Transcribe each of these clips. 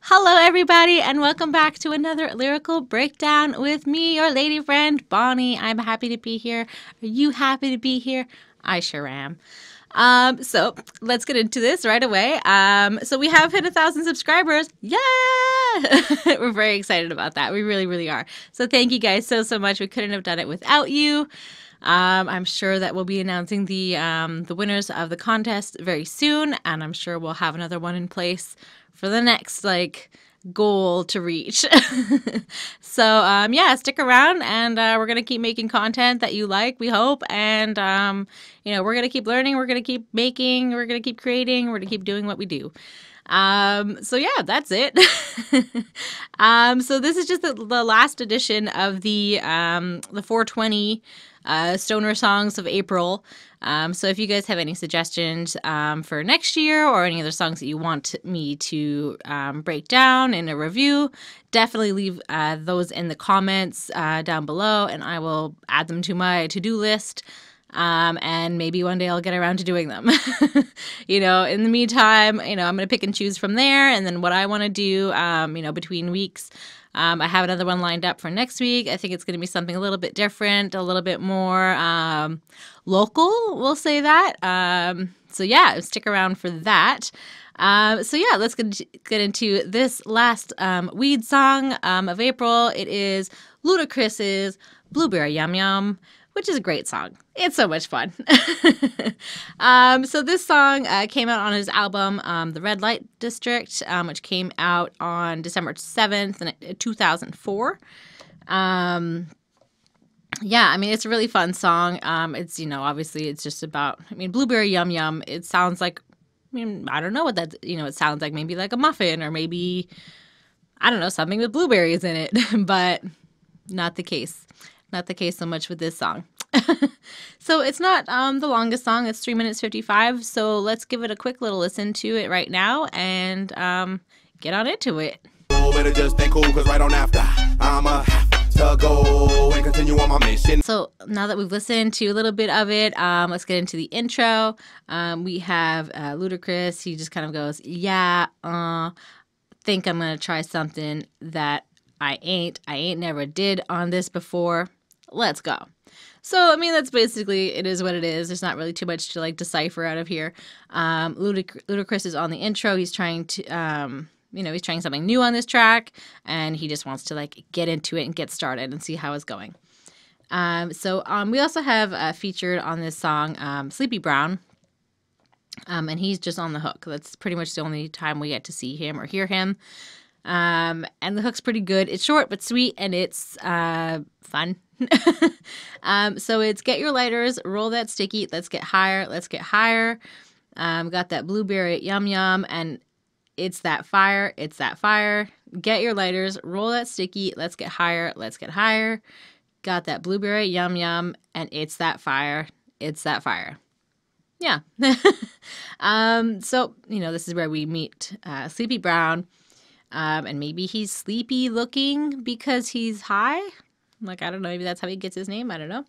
Hello, everybody, and welcome back to another lyrical breakdown with me, your lady friend, Bonnie. I'm happy to be here. Are you happy to be here? I sure am. So let's get into this right away. So we have hit 1,000 subscribers. Yeah! We're very excited about that. We really, really are. So thank you guys so much. We couldn't have done it without you. I'm sure that we'll be announcing the winners of the contest very soon, and I'm sure we'll have another one in place for the next goal to reach. So yeah, stick around, and we're gonna keep making content that you like, we hope, and we're gonna keep learning, we're gonna keep making, we're gonna keep creating, we're gonna keep doing what we do. So yeah, that's it. So this is just the last edition of the 420 stoner songs of April. So if you guys have any suggestions for next year, or any other songs that you want me to break down in a review, definitely leave those in the comments down below, and I will add them to my to-do list. And maybe one day I'll get around to doing them. In the meantime, I'm going to pick and choose from there. And then what I want to do, between weeks, I have another one lined up for next week. I think it's going to be something a little bit different, a little bit more local, we'll say that. So yeah, stick around for that. So yeah, let's get into this last weed song of April. It is Ludacris's Blueberry Yum Yum, which is a great song. It's so much fun. So this song came out on his album, The Red Light District, which came out on December 7th, 2004. Yeah, I mean, it's a really fun song. It's, obviously it's just about, Blueberry Yum Yum. It sounds like, I don't know what that, it sounds like, maybe like a muffin, or maybe, I don't know, something with blueberries in it, but not the case. Not the case so much with this song. So it's not the longest song. It's 3 minutes 55. So let's give it a quick little listen to it right now, and get on into it. Better just stay cool, 'cause right on after I'ma have to go and continue on my mission. So now that we've listened to a little bit of it, let's get into the intro. We have Ludacris. He just kind of goes, yeah, think I'm gonna try something that I ain't never did on this before. Let's go. So, that's basically, it is what it is. There's not really too much to decipher out of here. Ludacris is on the intro. He's trying to, he's trying something new on this track, and he just wants to get into it and get started and see how it's going. So we also have featured on this song, Sleepy Brown. And he's just on the hook. That's pretty much the only time we get to see him or hear him. And the hook's pretty good. It's short but sweet, and it's fun. So it's get your lighters, roll that sticky, let's get higher, let's get higher. Got that blueberry yum yum, and it's that fire, it's that fire. Get your lighters, roll that sticky, let's get higher, let's get higher. Got that blueberry yum yum, and it's that fire, it's that fire. Yeah. So, this is where we meet Sleepy Brown. And maybe he's sleepy looking because he's high. I don't know. Maybe that's how he gets his name. I don't know.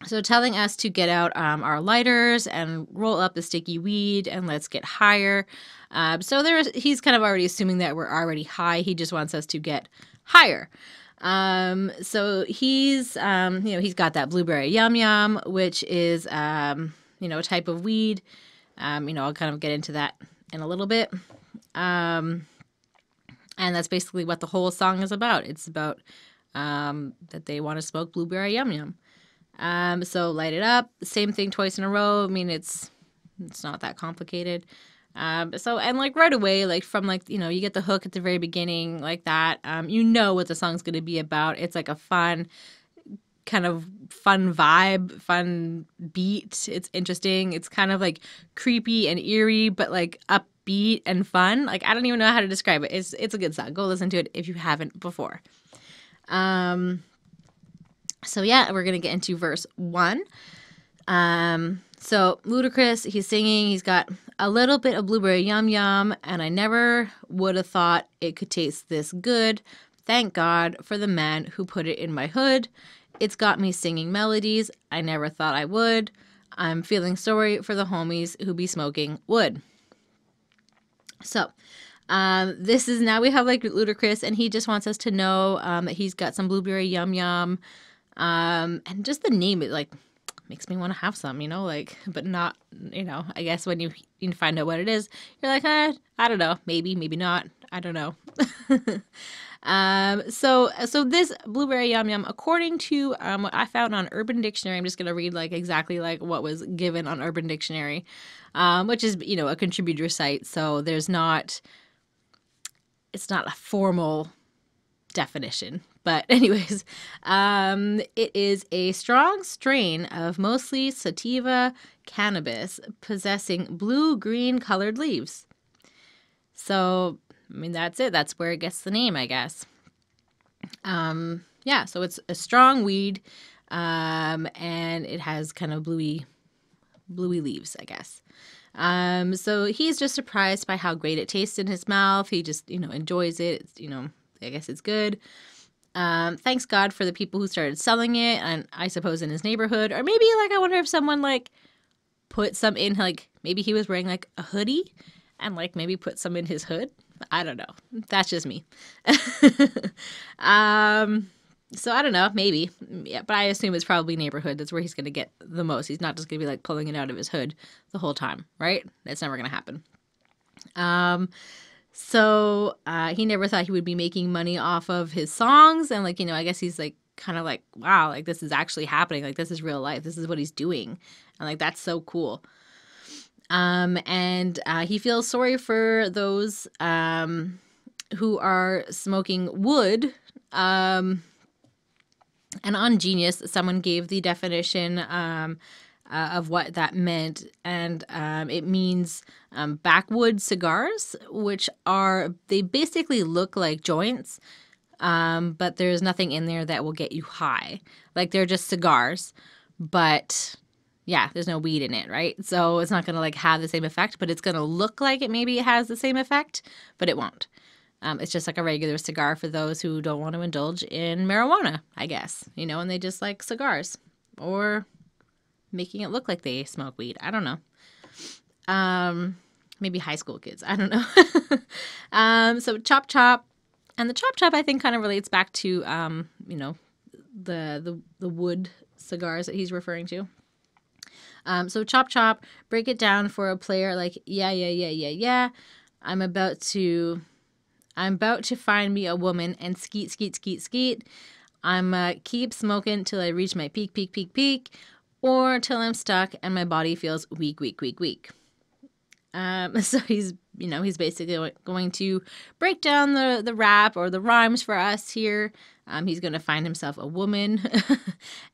So telling us to get out our lighters and roll up the sticky weed and let's get higher. So he's kind of already assuming that we're already high. He just wants us to get higher. So he's got that blueberry yum yum, which is, a type of weed. I'll kind of get into that in a little bit. And that's basically what the whole song is about. It's about that they want to smoke blueberry yum yum. So light it up. Same thing twice in a row. It's not that complicated. So right away, from you get the hook at the very beginning like that. What the song's gonna be about. It's a fun kind of fun vibe, fun beat. It's interesting. It's kind of creepy and eerie, but upbeat and fun. I don't even know how to describe it. It's a good song. Go listen to it if you haven't before. So yeah, we're gonna get into verse 1. So Ludacris, he's singing. He's got a little bit of blueberry yum yum, and I never would have thought it could taste this good. Thank God for the man who put it in my hood. It's got me singing melodies I never thought I would. I'm feeling sorry for the homies who be smoking wood. So, this is now we have like Ludacris, and he just wants us to know that he's got some blueberry yum yum, and just the name it like makes me want to have some, like, but not, I guess when you find out what it is, you're like, I don't know, maybe not, I don't know. So this blueberry yum yum, according to what I found on Urban Dictionary, I'm just gonna read like exactly like what was given on Urban Dictionary, which is a contributor site, so it's not a formal definition. But anyways, it is a strong strain of mostly sativa cannabis possessing blue-green colored leaves. So, I mean, that's it. That's where it gets the name, I guess. Yeah, so it's a strong weed, and it has kind of bluey leaves, I guess. So he's just surprised by how great it tastes in his mouth. He just, enjoys it. It's, I guess it's good. Thanks God for the people who started selling it, and I suppose in his neighborhood, or maybe like I wonder if someone like put some in, like maybe he was wearing like a hoodie and like maybe put some in his hood. I don't know. That's just me. So I don't know, maybe. Yeah, but I assume it's probably neighborhood. That's where he's going to get the most. He's not just going to be like pulling it out of his hood the whole time, right? That's never going to happen. So he never thought he would be making money off of his songs. And like, I guess he's like kind of like, wow, like this is actually happening. Like this is real life. This is what he's doing. And like, that's so cool. And he feels sorry for those who are smoking wood. And on Genius, someone gave the definition of what that meant, and it means backwood cigars, which they basically look like joints, but there's nothing in there that will get you high. Like they're just cigars, but yeah, there's no weed in it, right? So it's not going to like have the same effect, but it's going to look like it has the same effect, but it won't. It's just like a regular cigar for those who don't want to indulge in marijuana, I guess, and they just like cigars or making it look like they smoke weed. I don't know. Maybe high school kids. I don't know. So Chop Chop, and the Chop Chop I think kind of relates back to, the wood cigars that he's referring to. So Chop Chop, break it down for a player like, yeah. I'm about to find me a woman and skeet. I'm keep smoking till I reach my peak, or till I'm stuck and my body feels weak. So he's basically going to break down the rap or the rhymes for us here. He's going to find himself a woman,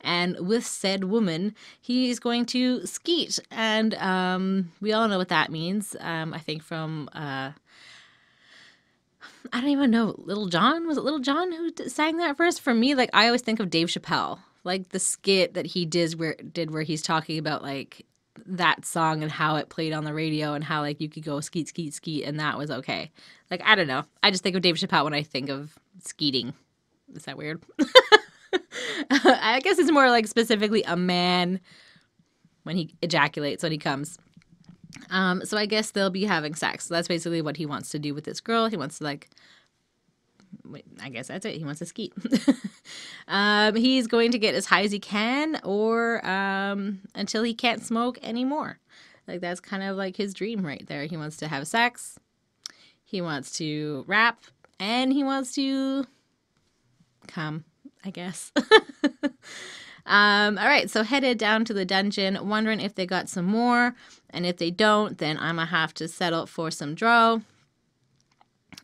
and with said woman, he's going to skeet. And we all know what that means. I think from I don't even know, Little John? Was it Little John who sang that first? For me, like I always think of Dave Chappelle, like the skit that he did where he's talking about like that song and how it played on the radio and how like you could go skeet and that was okay. Like I don't know, I just think of Dave Chappelle when I think of skeeting. Is that weird? I guess it's more like specifically a man when he ejaculates, when he comes. So I guess they'll be having sex. So that's basically what he wants to do with this girl. He wants to I guess that's it. He wants to skeet. He's going to get as high as he can, or until he can't smoke anymore. Like that's kind of like his dream right there. He wants to have sex. He wants to rap, and he wants to come, I guess. All right, so headed down to the dungeon, wondering if they got some more, and if they don't, then I'm gonna have to settle for some draw.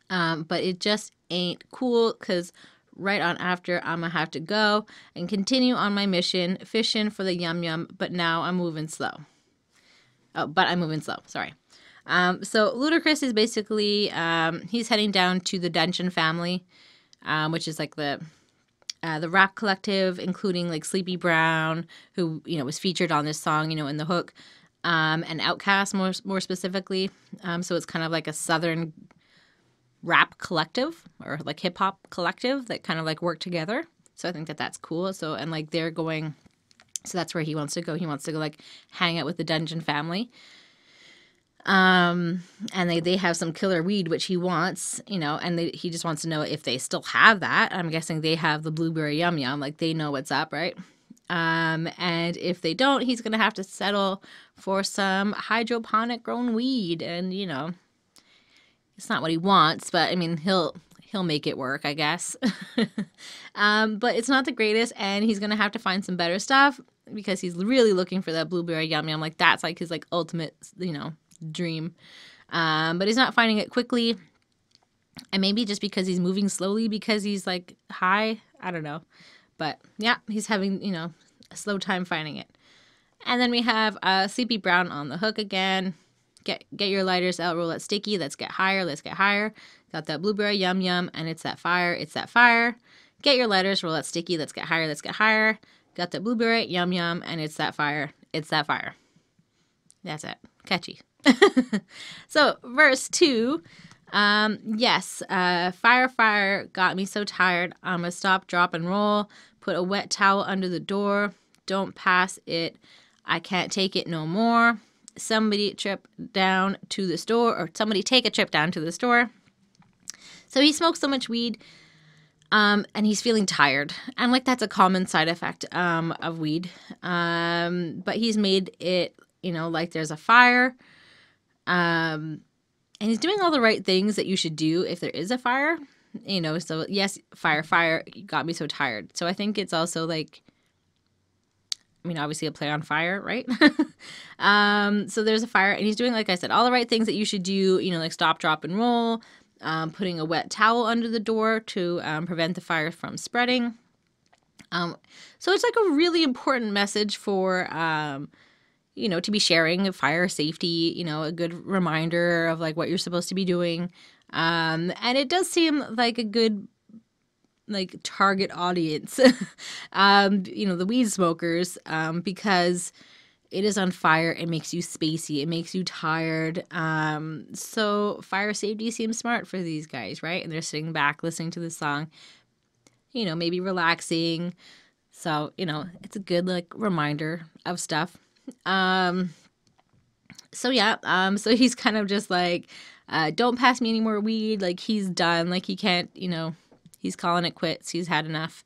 But it just ain't cool, because right on after, I'm gonna have to go and continue on my mission, fishing for the yum, but now I'm moving slow. Sorry. So Ludacris is basically, he's heading down to the Dungeon Family, which is like the rap collective, including like Sleepy Brown, who, was featured on this song, in the hook, and Outkast more specifically. So it's kind of like a Southern rap collective, or like hip hop collective that kind of like work together. So I think that's cool. So, and like they're going So that's where he wants to go. He wants to go like hang out with the dungeon family. And they have some killer weed, which he wants, you know, and he just wants to know if they still have that. I'm guessing they have the blueberry yum yum, like they know what's up, right? And if they don't, he's going to have to settle for some hydroponic grown weed. And, you know, it's not what he wants, but I mean, he'll make it work, I guess. But it's not the greatest, and he's going to have to find some better stuff because he's really looking for that blueberry yum yum. Like that's like his like ultimate, you know, dream. But he's not finding it quickly. And maybe just because he's moving slowly because he's like high, I don't know. But yeah, he's having, you know, a slow time finding it. And then we have Sleepy Brown on the hook again. Get your lighters out, roll that sticky. Let's get higher. Let's get higher. Got that blueberry yum yum, and it's that fire. It's that fire. Get your lighters, roll that sticky. Let's get higher. Let's get higher. Got that blueberry yum yum, and it's that fire. It's that fire. That's it. Catchy. So verse 2. Yes, fire got me so tired. I'ma stop, drop, and roll. Put a wet towel under the door. Don't pass it. I can't take it no more. Somebody take a trip down to the store. So he smokes so much weed, and he's feeling tired. And like that's a common side effect of weed. But he's made it, you know, like there's a fire. And he's doing all the right things that you should do if there is a fire. You know, so yes, fire got me so tired. So I think it's also like, I mean, obviously a play on fire, right? So there's a fire, and he's doing, like I said, all the right things that you should do, you know, like stop, drop, and roll, putting a wet towel under the door to prevent the fire from spreading. So it's like a really important message for, you know, to be sharing fire safety, you know, a good reminder of like what you're supposed to be doing. And it does seem like a good like target audience, you know, the weed smokers, because it is on fire. It makes you spacey. It makes you tired. So fire safety seems smart for these guys, right? And they're sitting back listening to the song, you know, maybe relaxing. So, you know, it's a good like reminder of stuff. So yeah, so he's kind of just like, don't pass me any more weed. Like he's done. Like he can't, you know, he's calling it quits. He's had enough,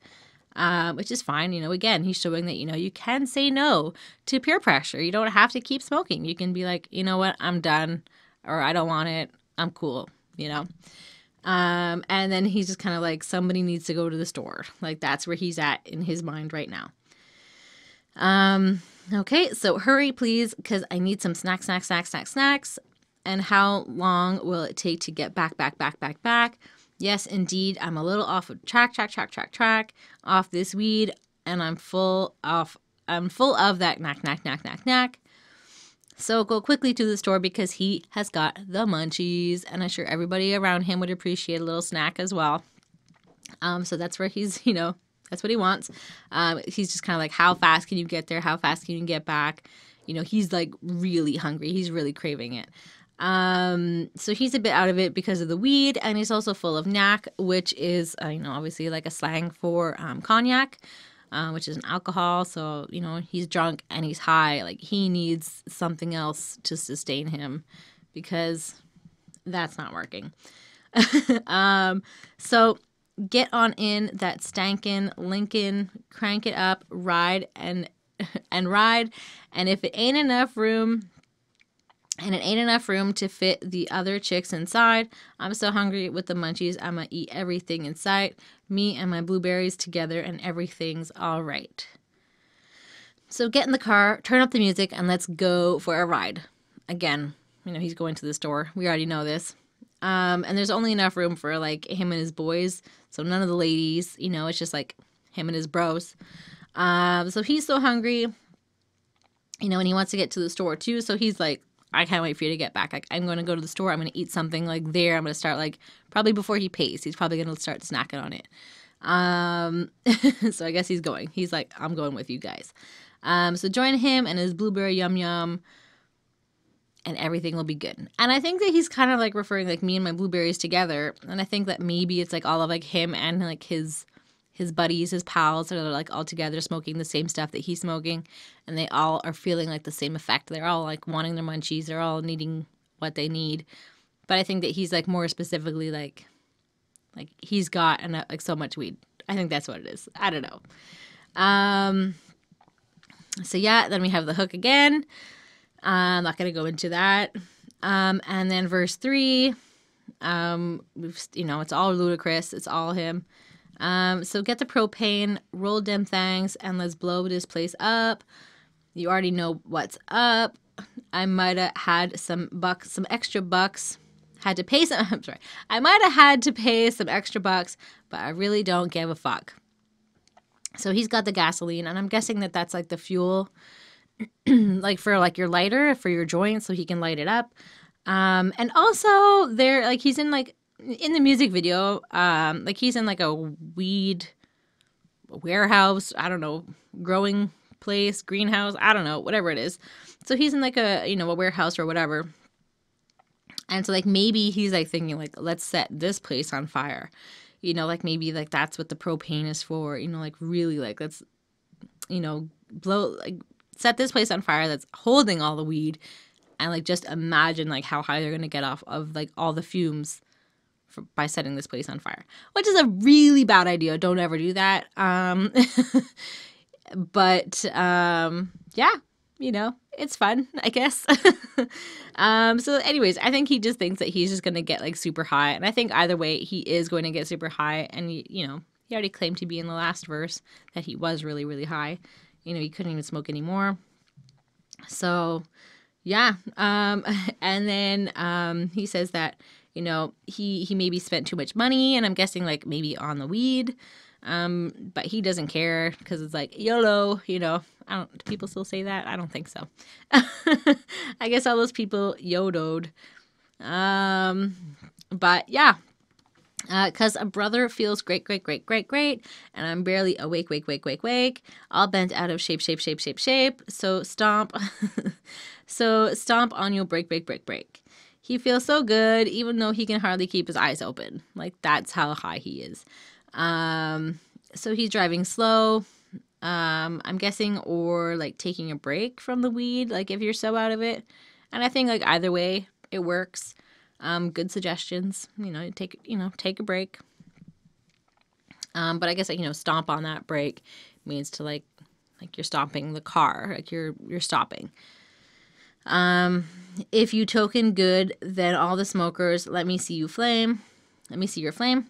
which is fine. You know, again, he's showing that, you know, you can say no to peer pressure. You don't have to keep smoking. You can be like, you know what, I'm done, or I don't want it. I'm cool, you know. And then he's just kind of like, somebody needs to go to the store. Like that's where he's at in his mind right now. Okay, so hurry, please, because I need some snacks. And how long will it take to get back? Yes, indeed, I'm a little off of track, off this weed, and I'm full of that knack. So go quickly to the store because he has got the munchies, and I'm sure everybody around him would appreciate a little snack as well. So that's where he's, you know, that's what he wants. He's just kind of like, how fast can you get there? How fast can you get back? You know, he's like really hungry. He's really craving it. So he's a bit out of it because of the weed, and he's also full of knack, which is, you know, obviously like a slang for cognac, which is an alcohol. So, you know, he's drunk and he's high. Like he needs something else to sustain him because that's not working. So get on in that stankin' Lincoln, crank it up, ride and ride. And if it ain't enough room to fit the other chicks inside, I'm so hungry with the munchies, I'ma eat everything in sight. Me and my blueberries together and everything's all right. So get in the car, turn up the music, and let's go for a ride. Again, you know, he's going to the store. We already know this. And there's only enough room for like him and his boys. So none of the ladies, you know, it's just like him and his bros. So he's so hungry, you know, and he wants to get to the store too. So he's like, I can't wait for you to get back. Like, I'm going to go to the store. I'm going to eat something like there. I'm going to start like probably before he pays. He's probably going to start snacking on it. So I guess he's going. He's like, I'm going with you guys. So join him and his blueberry yum yum, and everything will be good. And I think that he's kind of like referring like me and my blueberries together. And I think that maybe it's like all of like him and like his his buddies, his pals that are like all together smoking the same stuff that he's smoking, and they all are feeling like the same effect. They're all like wanting their munchies. They're all needing what they need. But I think that he's like more specifically like he's got like so much weed. I think that's what it is. I don't know. So yeah, then we have the hook again. I'm not gonna go into that. And then verse 3, it's all Ludacris. It's all him. So get the propane, roll them things, and let's blow this place up. You already know what's up. I might have had some extra bucks. Had to pay some. I'm sorry. I might have had to pay some extra bucks, but I really don't give a fuck. So he's got the gasoline, and I'm guessing that that's like the fuel, like for like your lighter for your joint, so he can light it up. And also there, like he's in like. In the music video, like he's in like a weed warehouse, I don't know, growing place, greenhouse, I don't know, whatever it is. So he's in like a warehouse or whatever. And so like maybe he's like thinking like, let's set this place on fire. Like maybe like that's what the propane is for, like really like let's, blow, like set this place on fire that's holding all the weed. And like just imagine like how high they're going to get off of like all the fumes by setting this place on fire, which is a really bad idea. Don't ever do that. But yeah, it's fun, I guess. So anyways, I think he just thinks that he's just going to get like super high. And I think either way, he is going to get super high. And, he already claimed to be in the last verse that he was really, really high. He couldn't even smoke anymore. So yeah. And then he says that, he maybe spent too much money, and I'm guessing like maybe on the weed. But he doesn't care because it's like YOLO, do people still say that? I don't think so. I guess all those people YOLO'd. But yeah, because a brother feels great, and I'm barely awake, all bent out of shape. So stomp, on your break. He feels so good, even though he can hardly keep his eyes open. Like, that's how high he is. So he's driving slow, I'm guessing, or, like, taking a break from the weed, like, if you're so out of it. And I think, like, either way, it works. Good suggestions. Take a break. But I guess, like, stomp on that brake means to, like you're stomping the car. Like, you're stopping. If you token good, then all the smokers, let me see you flame. Let me see your flame.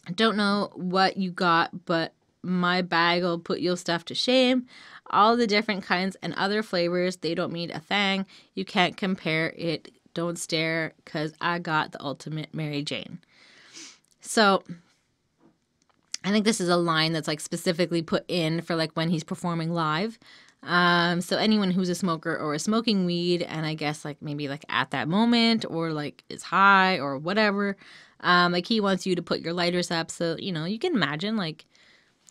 I don't know what you got, but my bag'll put your stuff to shame. All the different kinds and other flavors, they don't mean a thing. You can't compare it. Don't stare, 'cause I got the ultimate Mary Jane. So I think this is a line that's like specifically put in for like when he's performing live. So anyone who's a smoker or is smoking weed, and I guess like maybe like at that moment or like is high or whatever, like he wants you to put your lighters up. So, you can imagine like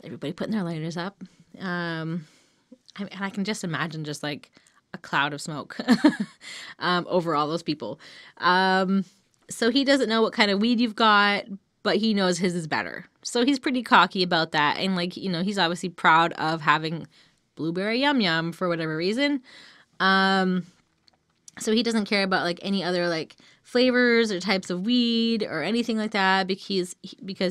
everybody putting their lighters up. And I can just imagine just like a cloud of smoke over all those people. So he doesn't know what kind of weed you've got, but he knows his is better. So he's pretty cocky about that. And like, he's obviously proud of having blueberry yum yum for whatever reason. So he doesn't care about like any other like flavors or types of weed or anything like that, because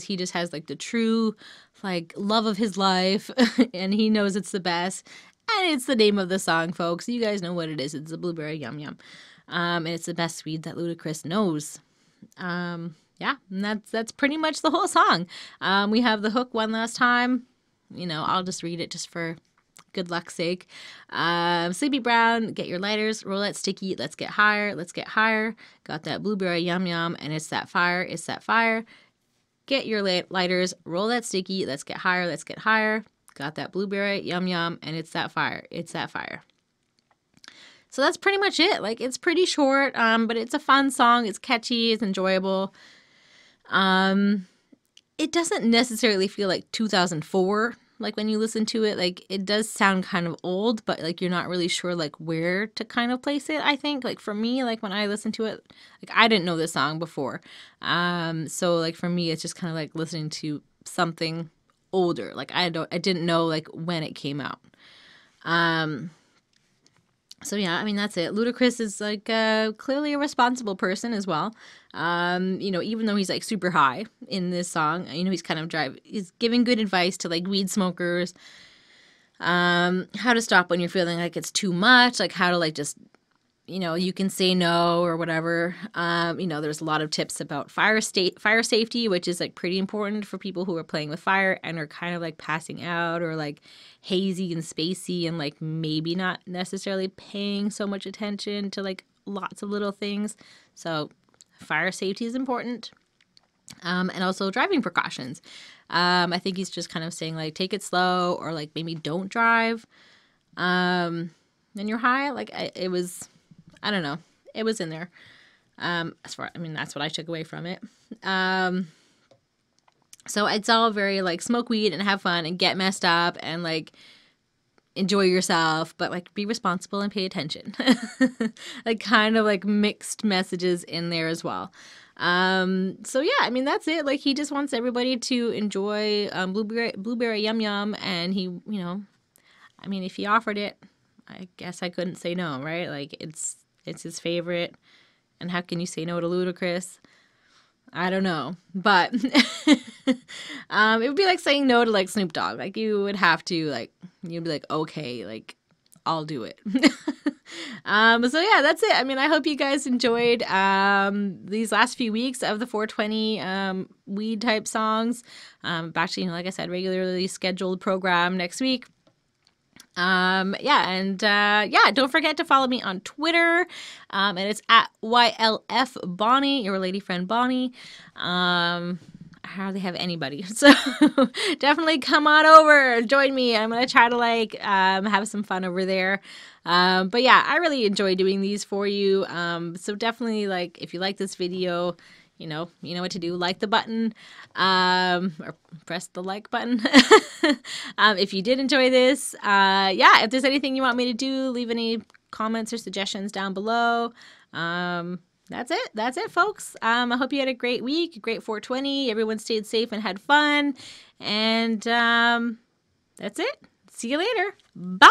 he just has like the true like love of his life and he knows it's the best. And it's the name of the song, folks. You guys know what it is. It's the blueberry yum yum. And it's the best weed that Ludacris knows. Yeah, and that's pretty much the whole song. We have the hook one last time. I'll just read it just for good luck's sake. Sleepy Brown, get your lighters, roll that sticky, let's get higher, got that blueberry yum yum, and it's that fire. Get your lighters, roll that sticky, let's get higher, got that blueberry yum yum, and it's that fire. So that's pretty much it. Like, it's pretty short, but it's a fun song, it's catchy, it's enjoyable. It doesn't necessarily feel like 2004. Like, when you listen to it, like, it does sound kind of old, but, like, you're not really sure, like, where to kind of place it, I think. Like, for me, like, when I listen to it, like, I didn't know this song before. So, like, for me, it's just kind of like listening to something older. Like I didn't know like when it came out. So yeah, I mean that's it. Ludacris is like clearly a responsible person as well. You know, even though he's like super high in this song, you know, he's giving good advice to like weed smokers. How to stop when you're feeling like it's too much, like how to like just, you know, you can say no or whatever. You know, there's a lot of tips about fire safety, which is like pretty important for people who are playing with fire and are kind of like passing out or like hazy and spacey and like maybe not necessarily paying so much attention to like lots of little things. So fire safety is important. And also driving precautions. I think he's just kind of saying like take it slow or like maybe don't drive. When you're high, like it was, I don't know, it was in there. That's what I took away from it. So it's all very like smoke weed and have fun and get messed up and like enjoy yourself, but like be responsible and pay attention. Like kind of like mixed messages in there as well. So yeah, I mean that's it. Like he just wants everybody to enjoy blueberry yum yum, and he, you know, I mean if he offered it, I guess I couldn't say no, right? Like it's his favorite, and how can you say no to Ludacris? I don't know, but it would be like saying no to like Snoop Dogg. Like you would have to like, you'd be like, okay, like I'll do it. So yeah, that's it. I mean, I hope you guys enjoyed these last few weeks of the 420 weed type songs. Back to, you know, like I said, regularly scheduled program next week. Yeah, don't forget to follow me on Twitter. And it's at YLF Bonnie, your lady friend Bonnie. I hardly have anybody. So definitely come on over, join me. I'm going to try to like, have some fun over there. But yeah, I really enjoy doing these for you. So definitely like, if you like this video, you know what to do. Like the button, or press the like button. If you did enjoy this, yeah, if there's anything you want me to do, leave any comments or suggestions down below. That's it, folks. I hope you had a great week, great 420. Everyone stayed safe and had fun. And that's it. See you later. Bye.